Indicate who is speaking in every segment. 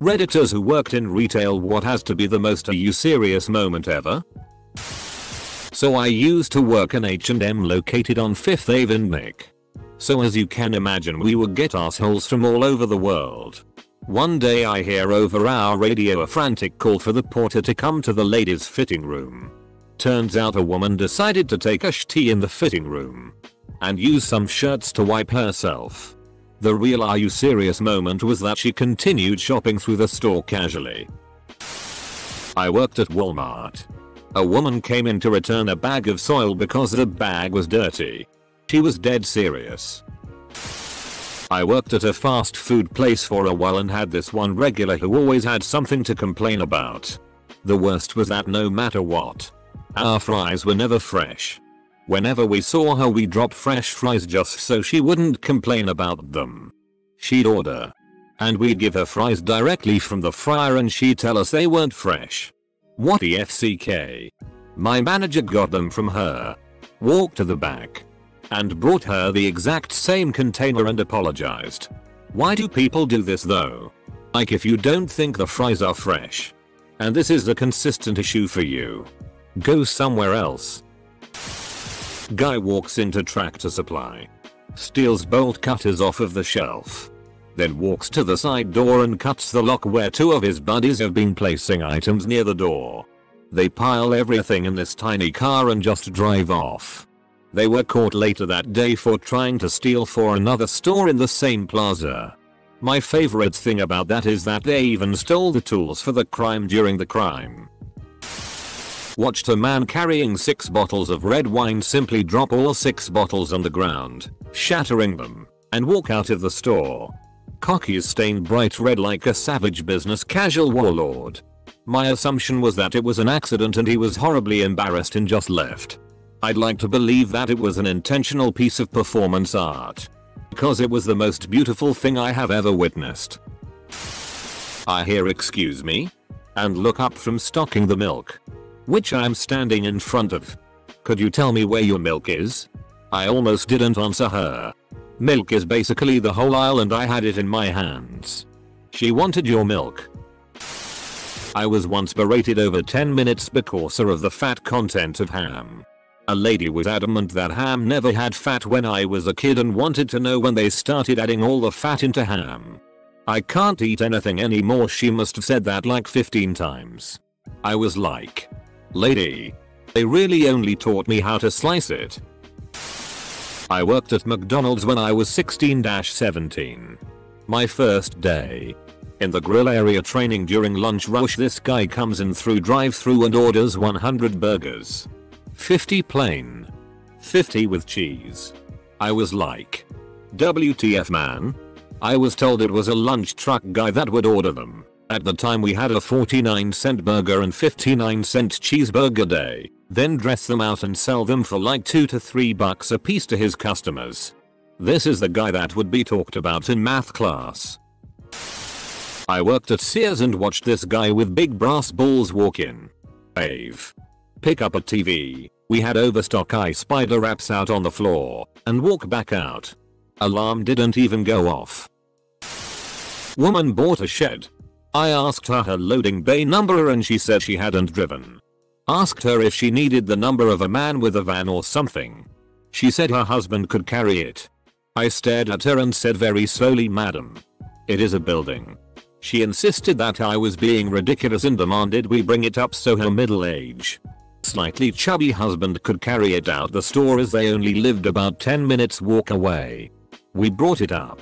Speaker 1: Redditors who worked in retail, what has to be the most "are you serious" moment ever? So I used to work in H&M located on 5th Ave in Nick. So as you can imagine, we would get assholes from all over the world. One day I hear over our radio a frantic call for the porter to come to the ladies' fitting room. Turns out a woman decided to take a tea in the fitting room and use some shirts to wipe herself. The real "are you serious" moment was that she continued shopping through the store casually. I worked at Walmart. A woman came in to return a bag of soil because the bag was dirty. She was dead serious. I worked at a fast food place for a while and had this one regular who always had something to complain about. The worst was that no matter what, our fries were never fresh. Whenever we saw her, we dropped fresh fries just so she wouldn't complain about them. She'd order, and we'd give her fries directly from the fryer and she'd tell us they weren't fresh. What the FCK? My manager got them from her, walked to the back, and brought her the exact same container and apologized. Why do people do this though? Like, if you don't think the fries are fresh, and this is a consistent issue for you, go somewhere else. Guy walks into Tractor Supply, steals bolt cutters off of the shelf, then walks to the side door and cuts the lock where two of his buddies have been placing items near the door. They pile everything in this tiny car and just drive off. They were caught later that day for trying to steal for another store in the same plaza. My favorite thing about that is that they even stole the tools for the crime during the crime. Watched a man carrying 6 bottles of red wine simply drop all 6 bottles on the ground, shattering them, and walk out of the store. Cocky is stained bright red like a savage business casual warlord. My assumption was that it was an accident and he was horribly embarrassed and just left. I'd like to believe that it was an intentional piece of performance art, because it was the most beautiful thing I have ever witnessed. I hear "excuse me," and look up from stocking the milk, which I'm standing in front of. "Could you tell me where your milk is?" I almost didn't answer her. Milk is basically the whole aisle and I had it in my hands. She wanted your milk. I was once berated over 10 minutes because of the fat content of ham. A lady was adamant that ham never had fat when I was a kid and wanted to know when they started adding all the fat into ham. "I can't eat anything anymore," she must have said that like 15 times. I was like, "Lady, they really only taught me how to slice it." I worked at McDonald's when I was 16-17. My first day. In the grill area training during lunch rush, this guy comes in through drive-thru and orders 100 burgers. 50 plain, 50 with cheese. I was like, WTF man? I was told it was a lunch truck guy that would order them. At the time we had a 49-cent burger and 59-cent cheeseburger day, then dress them out and sell them for like $2 to $3 a piece to his customers. This is the guy that would be talked about in math class. I worked at Sears and watched this guy with big brass balls walk in. Ave. Pick up a TV. We had overstock. I spider wraps out on the floor and walk back out. Alarm didn't even go off. Woman bought a shed. I asked her loading bay number and she said she hadn't driven. Asked her if she needed the number of a man with a van or something. She said her husband could carry it. I stared at her and said very slowly, "Madam, it is a building." She insisted that I was being ridiculous and demanded we bring it up so her middle-aged, slightly chubby husband could carry it out the store as they only lived about 10 minutes walk away. We brought it up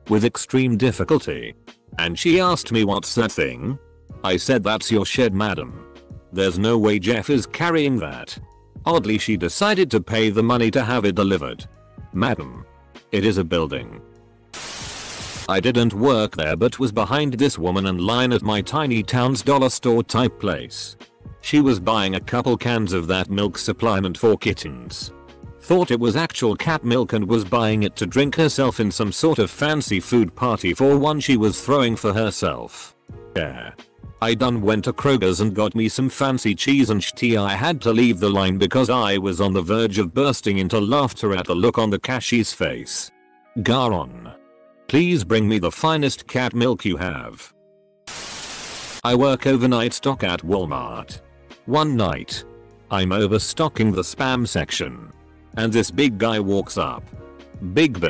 Speaker 1: with extreme difficulty, and she asked me, "What's that thing?" I said, "That's your shed, madam. There's no way Jeff is carrying that." Oddly, she decided to pay the money to have it delivered. "Madam, it is a building." I didn't work there but was behind this woman in line at my tiny town's dollar store type place. She was buying a couple cans of that milk supplement for kittens. Thought it was actual cat milk and was buying it to drink herself in some sort of fancy food party for one she was throwing for herself. Yeah. I done went to Kroger's and got me some fancy cheese and tea. I had to leave the line because I was on the verge of bursting into laughter at the look on the cashier's face. "Garon, please bring me the finest cat milk you have." I work overnight stock at Walmart. One night, I'm overstocking the spam section. And this big guy walks up. Big.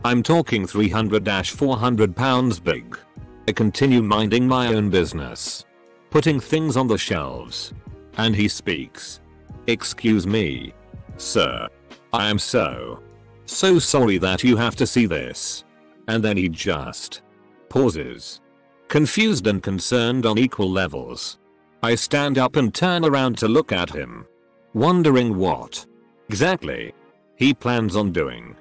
Speaker 1: I'm talking 300-400 pounds big. I continue minding my own business, putting things on the shelves. And he speaks. "Excuse me, sir. I am so sorry that you have to see this." And then he just pauses. Confused and concerned on equal levels. I stand up and turn around to look at him, wondering what exactly he plans on doing.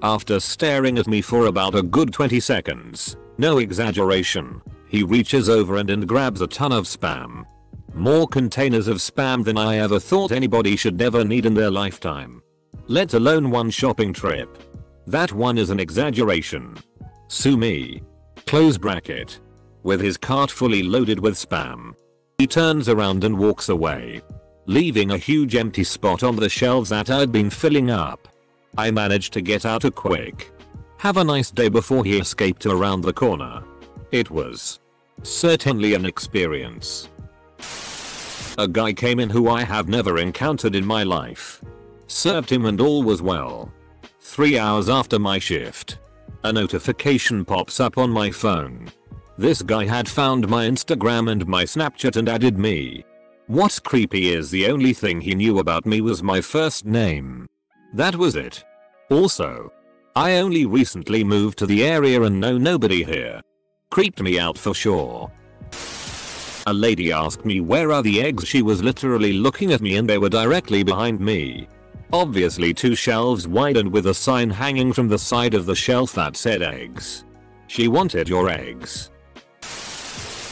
Speaker 1: After staring at me for about a good 20 seconds, no exaggeration, he reaches over and grabs a ton of spam. More containers of spam than I ever thought anybody should ever need in their lifetime. Let alone one shopping trip. That one is an exaggeration. Sue me. Close bracket. With his cart fully loaded with spam, he turns around and walks away, leaving a huge empty spot on the shelves that I'd been filling up. I managed to get out a quick "have a nice day" before he escaped around the corner. It was certainly an experience. A guy came in who I have never encountered in my life. Served him and all was well. 3 hours after my shift, a notification pops up on my phone. This guy had found my Instagram and my Snapchat and added me. What's creepy is the only thing he knew about me was my first name. That was it. Also, I only recently moved to the area and know nobody here. Creeped me out for sure. A lady asked me where are the eggs. She was literally looking at me and they were directly behind me. Obviously 2 shelves wide and with a sign hanging from the side of the shelf that said eggs. She wanted your eggs.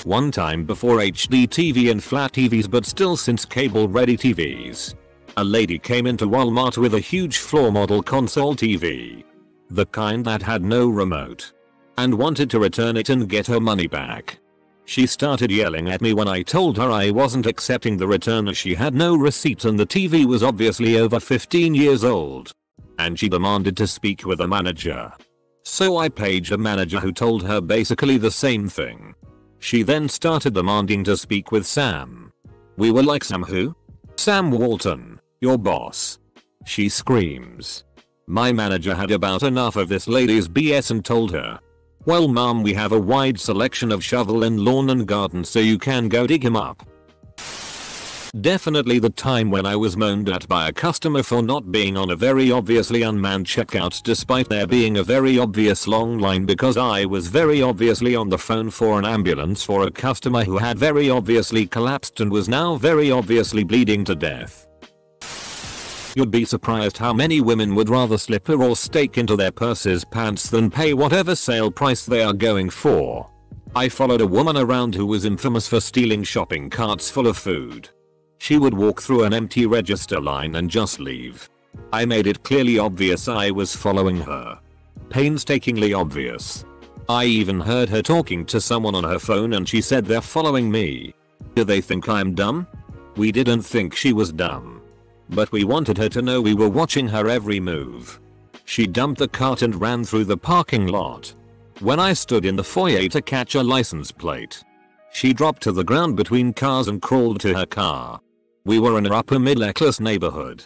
Speaker 1: One time before HD TV and flat TVs, but still since cable ready TVs, a lady came into Walmart with a huge floor model console TV. The kind that had no remote. And wanted to return it and get her money back. She started yelling at me when I told her I wasn't accepting the return as she had no receipt and the TV was obviously over 15 years old. And she demanded to speak with a manager. So I paged a manager who told her basically the same thing. She then started demanding to speak with Sam. We were like, "Sam who?" "Sam Walton, your boss." She screams. My manager had about enough of this lady's BS and told her, "Well ma'am, we have a wide selection of shovel and lawn and garden so you can go dig him up." Definitely the time when I was moaned at by a customer for not being on a very obviously unmanned checkout despite there being a very obvious long line because I was very obviously on the phone for an ambulance for a customer who had very obviously collapsed and was now very obviously bleeding to death. You'd be surprised how many women would rather slip a raw steak into their purse's pants than pay whatever sale price they are going for. I followed a woman around who was infamous for stealing shopping carts full of food. She would walk through an empty register line and just leave. I made it clearly obvious I was following her. Painstakingly obvious. I even heard her talking to someone on her phone and she said they're following me. Do they think I'm dumb? We didn't think she was dumb. But we wanted her to know we were watching her every move. She dumped the cart and ran through the parking lot. When I stood in the foyer to catch a license plate, she dropped to the ground between cars and crawled to her car. We were in an upper middle-class neighborhood.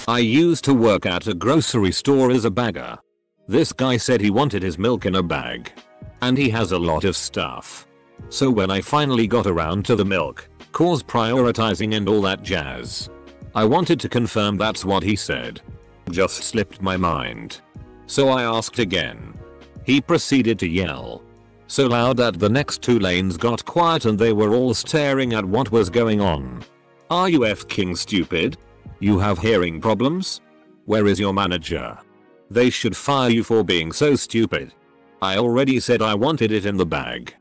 Speaker 1: I used to work at a grocery store as a bagger. This guy said he wanted his milk in a bag. And he has a lot of stuff. So when I finally got around to the milk, cause prioritizing and all that jazz, I wanted to confirm that's what he said. Just slipped my mind. So I asked again. He proceeded to yell. So loud that the next 2 lanes got quiet and they were all staring at what was going on. Are you f***ing stupid? You have hearing problems? Where is your manager? They should fire you for being so stupid. I already said I wanted it in the bag.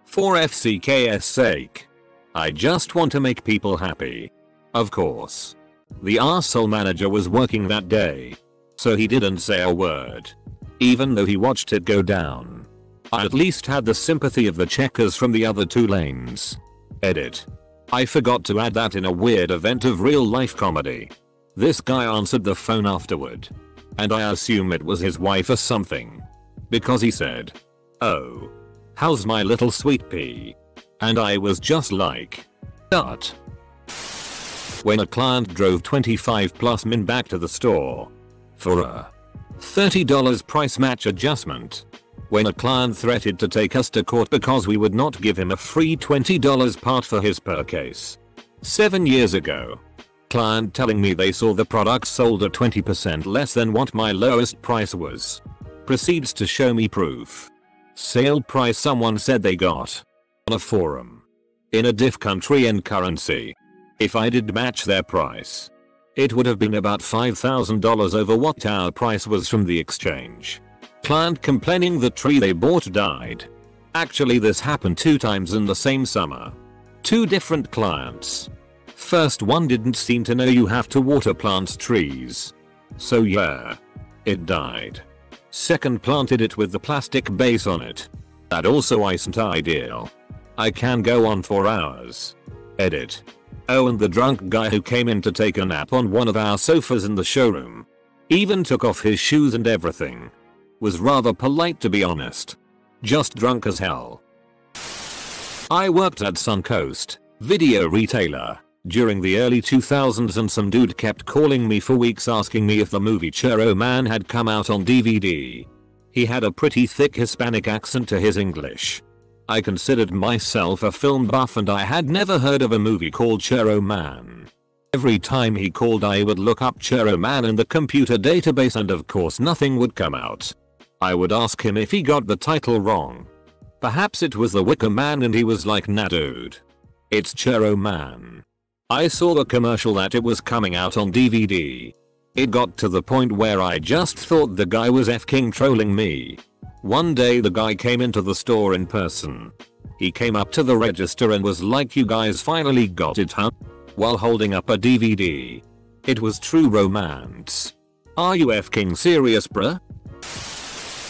Speaker 1: For FCK's sake. I just want to make people happy. Of course. The arsehole manager was working that day. So he didn't say a word. Even though he watched it go down. I at least had the sympathy of the checkers from the other 2 lanes. Edit. I forgot to add that in a weird event of real life comedy. This guy answered the phone afterward. And I assume it was his wife or something. Because he said, "Oh. How's my little sweet pea?" And I was just like, "Dot." When a client drove 25 plus min back to the store for a $30 price match adjustment. When a client threatened to take us to court because we would not give him a free $20 part for his purchase. 7 years ago. Client telling me they saw the product sold at 20% less than what my lowest price was. Proceeds to show me proof. Sale price someone said they got on a forum. In a diff country and currency. If I did match their price, it would have been about $5,000 over what our price was from the exchange. Client complaining the tree they bought died. Actually this happened 2 times in the same summer. 2 different clients. First one didn't seem to know you have to water plants trees. So yeah. It died. Second planted it with the plastic base on it. That also isn't ideal. I can go on for hours. Edit. Oh, and the drunk guy who came in to take a nap on one of our sofas in the showroom. Even took off his shoes and everything. Was rather polite to be honest. Just drunk as hell. I worked at Suncoast, video retailer, during the early 2000s and some dude kept calling me for weeks asking me if the movie Churro Man had come out on DVD. He had a pretty thick Hispanic accent to his English. I considered myself a film buff and I had never heard of a movie called Churro Man. Every time he called I would look up Churro Man in the computer database and of course nothing would come out. I would ask him if he got the title wrong. Perhaps it was The Wicker Man and he was like, "Nah dude. It's Churro Man." I saw the commercial that it was coming out on DVD. It got to the point where I just thought the guy was f-king trolling me. One day the guy came into the store in person. He came up to the register and was like, "You guys finally got it, huh?" While holding up a DVD. It was True Romance. Are you f-king serious bruh?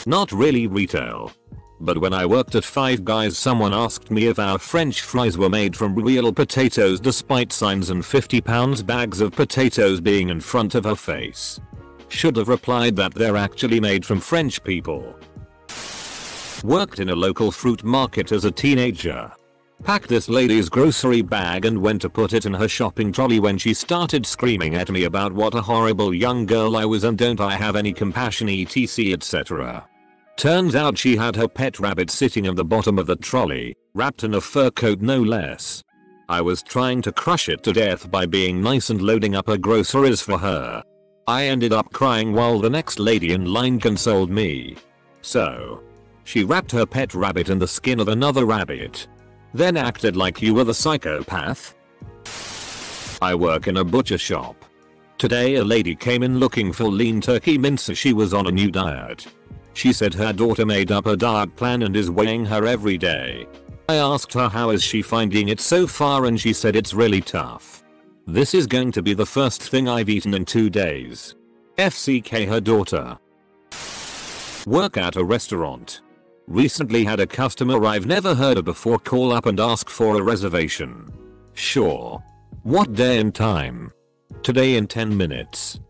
Speaker 1: Not really retail. But when I worked at Five Guys someone asked me if our french fries were made from real potatoes despite signs and 50-pound bags of potatoes being in front of her face. Should have replied that they're actually made from French people. Worked in a local fruit market as a teenager. Packed this lady's grocery bag and went to put it in her shopping trolley when she started screaming at me about what a horrible young girl I was and don't I have any compassion etc etc. Turns out she had her pet rabbit sitting at the bottom of the trolley, wrapped in a fur coat no less. I was trying to crush it to death by being nice and loading up her groceries for her. I ended up crying while the next lady in line consoled me. So, she wrapped her pet rabbit in the skin of another rabbit. Then acted like you were the psychopath. I work in a butcher shop. Today a lady came in looking for lean turkey mince as she was on a new diet. She said her daughter made up a diet plan and is weighing her every day. I asked her how is she finding it so far and she said it's really tough. This is going to be the first thing I've eaten in 2 days. FCK her daughter. Work at a restaurant. Recently had a customer I've never heard of before call up and ask for a reservation. Sure. What day and time? Today in 10 minutes.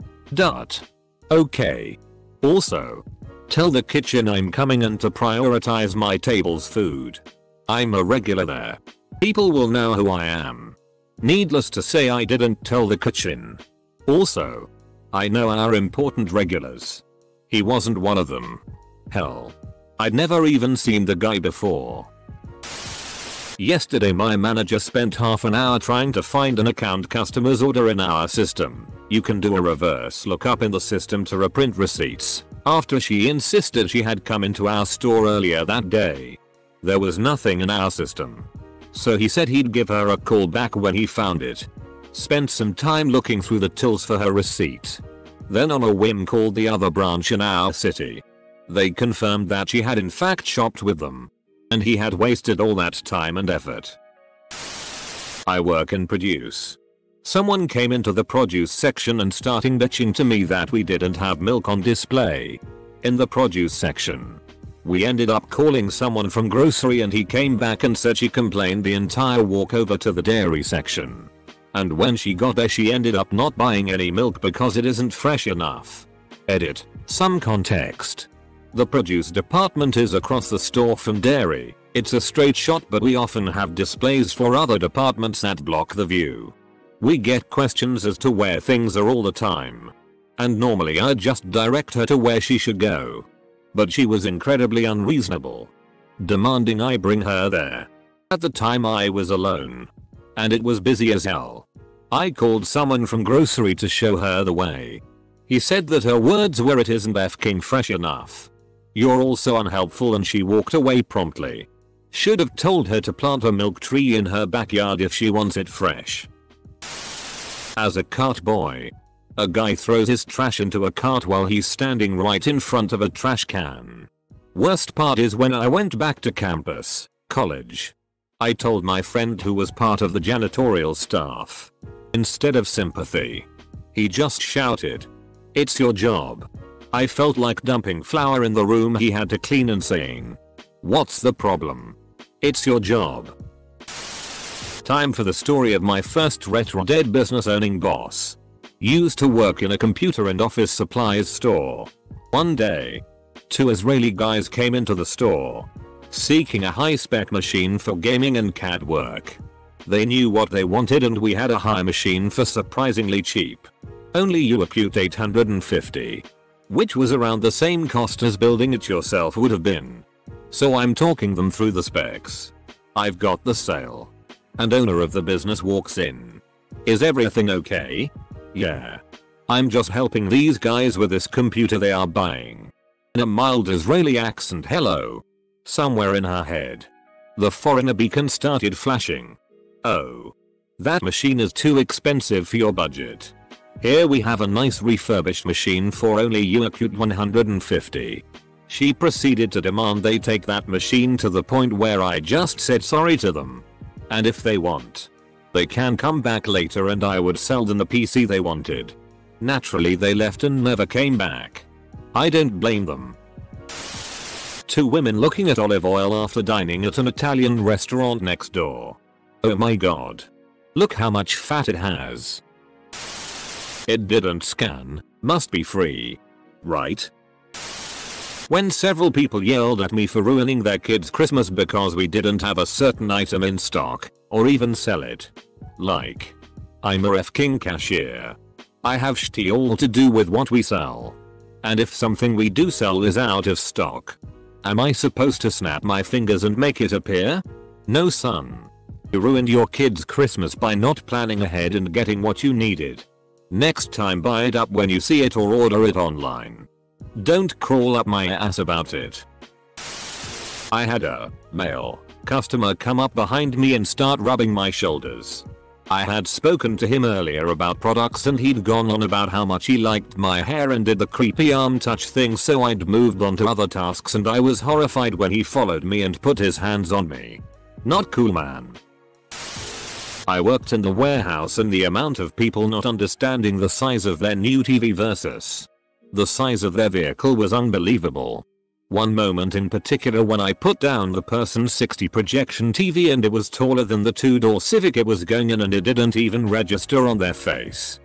Speaker 1: Okay. Also, tell the kitchen I'm coming and to prioritize my table's food. I'm a regular there. People will know who I am. Needless to say I didn't tell the kitchen. Also, I know our important regulars. He wasn't one of them. Hell. I'd never even seen the guy before. Yesterday my manager spent half an hour trying to find an account customer's order in our system. You can do a reverse lookup in the system to reprint receipts. After she insisted she had come into our store earlier that day. There was nothing in our system. So he said he'd give her a call back when he found it. Spent some time looking through the tills for her receipt. Then on a whim called the other branch in our city. They confirmed that she had in fact shopped with them. And he had wasted all that time and effort. I work and produce. Someone came into the produce section and starting bitching to me that we didn't have milk on display. In the produce section. We ended up calling someone from grocery and he came back and said she complained the entire walk over to the dairy section. And when she got there she ended up not buying any milk because it isn't fresh enough. Edit. Some context. The produce department is across the store from dairy. It's a straight shot, but we often have displays for other departments that block the view. We get questions as to where things are all the time. And normally I'd just direct her to where she should go. But she was incredibly unreasonable, demanding I bring her there. At the time I was alone. And it was busy as hell. I called someone from grocery to show her the way. He said that her words were, "It isn't f***ing fresh enough. You're also unhelpful," and she walked away promptly. Should have told her to plant a milk tree in her backyard if she wants it fresh. As a cart boy, a guy throws his trash into a cart while he's standing right in front of a trash can. Worst part is when I went back to campus, college. I told my friend who was part of the janitorial staff. Instead of sympathy, he just shouted, "It's your job." I felt like dumping flour in the room he had to clean and saying, "What's the problem? It's your job." Time for the story of my first retro dead business owning boss. Used to work in a computer and office supplies store. One day, 2 Israeli guys came into the store, seeking a high-spec machine for gaming and CAD work. They knew what they wanted and we had a high machine for surprisingly cheap. Only UAPUT 850. Which was around the same cost as building it yourself would have been. So I'm talking them through the specs. I've got the sale. And owner of the business walks in. "Is everything okay?" "Yeah. I'm just helping these guys with this computer they are buying." In a mild Israeli accent, "Hello." Somewhere in her head, the foreigner beacon started flashing. "Oh. That machine is too expensive for your budget. Here we have a nice refurbished machine for only UAPUT 150. She proceeded to demand they take that machine to the point where I just said sorry to them. And if they want, they can come back later and I would sell them the PC they wanted. Naturally they left and never came back. I don't blame them. 2 women looking at olive oil after dining at an Italian restaurant next door. "Oh my god. Look how much fat it has. It didn't scan, must be free. Right?" When several people yelled at me for ruining their kids' Christmas because we didn't have a certain item in stock, or even sell it. Like, I'm a f***ing cashier. I have shit all to do with what we sell. And if something we do sell is out of stock, am I supposed to snap my fingers and make it appear? No son. You ruined your kids' Christmas by not planning ahead and getting what you needed. Next time buy it up when you see it or order it online. Don't crawl up my ass about it. I had a male customer come up behind me and start rubbing my shoulders. I had spoken to him earlier about products and he'd gone on about how much he liked my hair and did the creepy arm touch thing, so I'd moved on to other tasks and I was horrified when he followed me and put his hands on me. Not cool, man. I worked in the warehouse and the amount of people not understanding the size of their new TV versus the size of their vehicle was unbelievable. One moment in particular when I put down the person's 60 projection TV and it was taller than the 2-door Civic it was going in and it didn't even register on their face.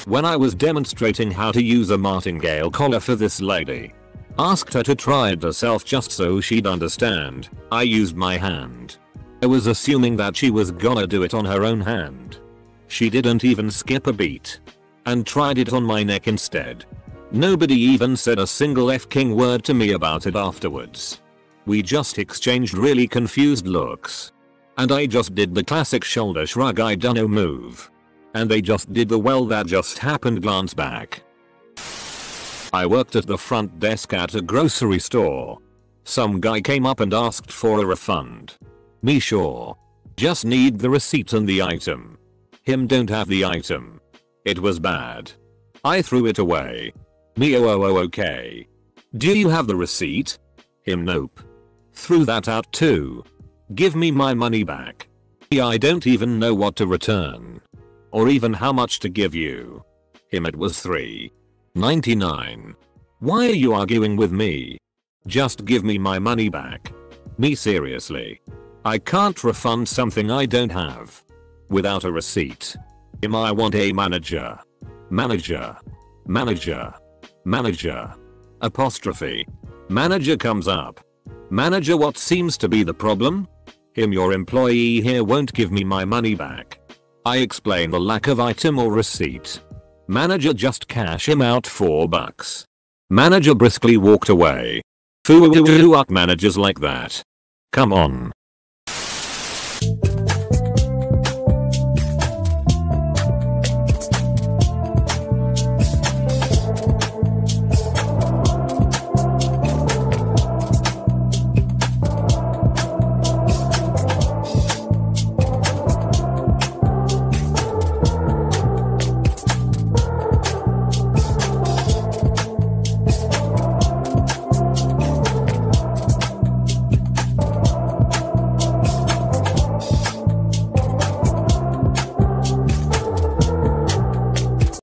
Speaker 1: When I was demonstrating how to use a martingale collar for this lady, asked her to try it herself just so she'd understand, I used my hand. I was assuming that she was gonna do it on her own hand. She didn't even skip a beat. And tried it on my neck instead. Nobody even said a single f***ing word to me about it afterwards. We just exchanged really confused looks. And I just did the classic shoulder shrug I dunno move. And they just did the "well that just happened" glance back. I worked at the front desk at a grocery store. Some guy came up and asked for a refund. Me sure. Just need the receipt and the item. Him don't have the item. It was bad. I threw it away. Me oh okay. Do you have the receipt? Him nope. Threw that out too. Give me my money back. I don't even know what to return. Or even how much to give you. Him it was $3.99. Why are you arguing with me? Just give me my money back. Me seriously. I can't refund something I don't have. Without a receipt. I want a manager. Manager. Manager. Manager. Apostrophe. Manager comes up. Manager, what seems to be the problem? Your employee here won't give me my money back. I explain the lack of item or receipt. Manager, just cash him out $4. Manager briskly walked away. Fuck managers like that. Come on.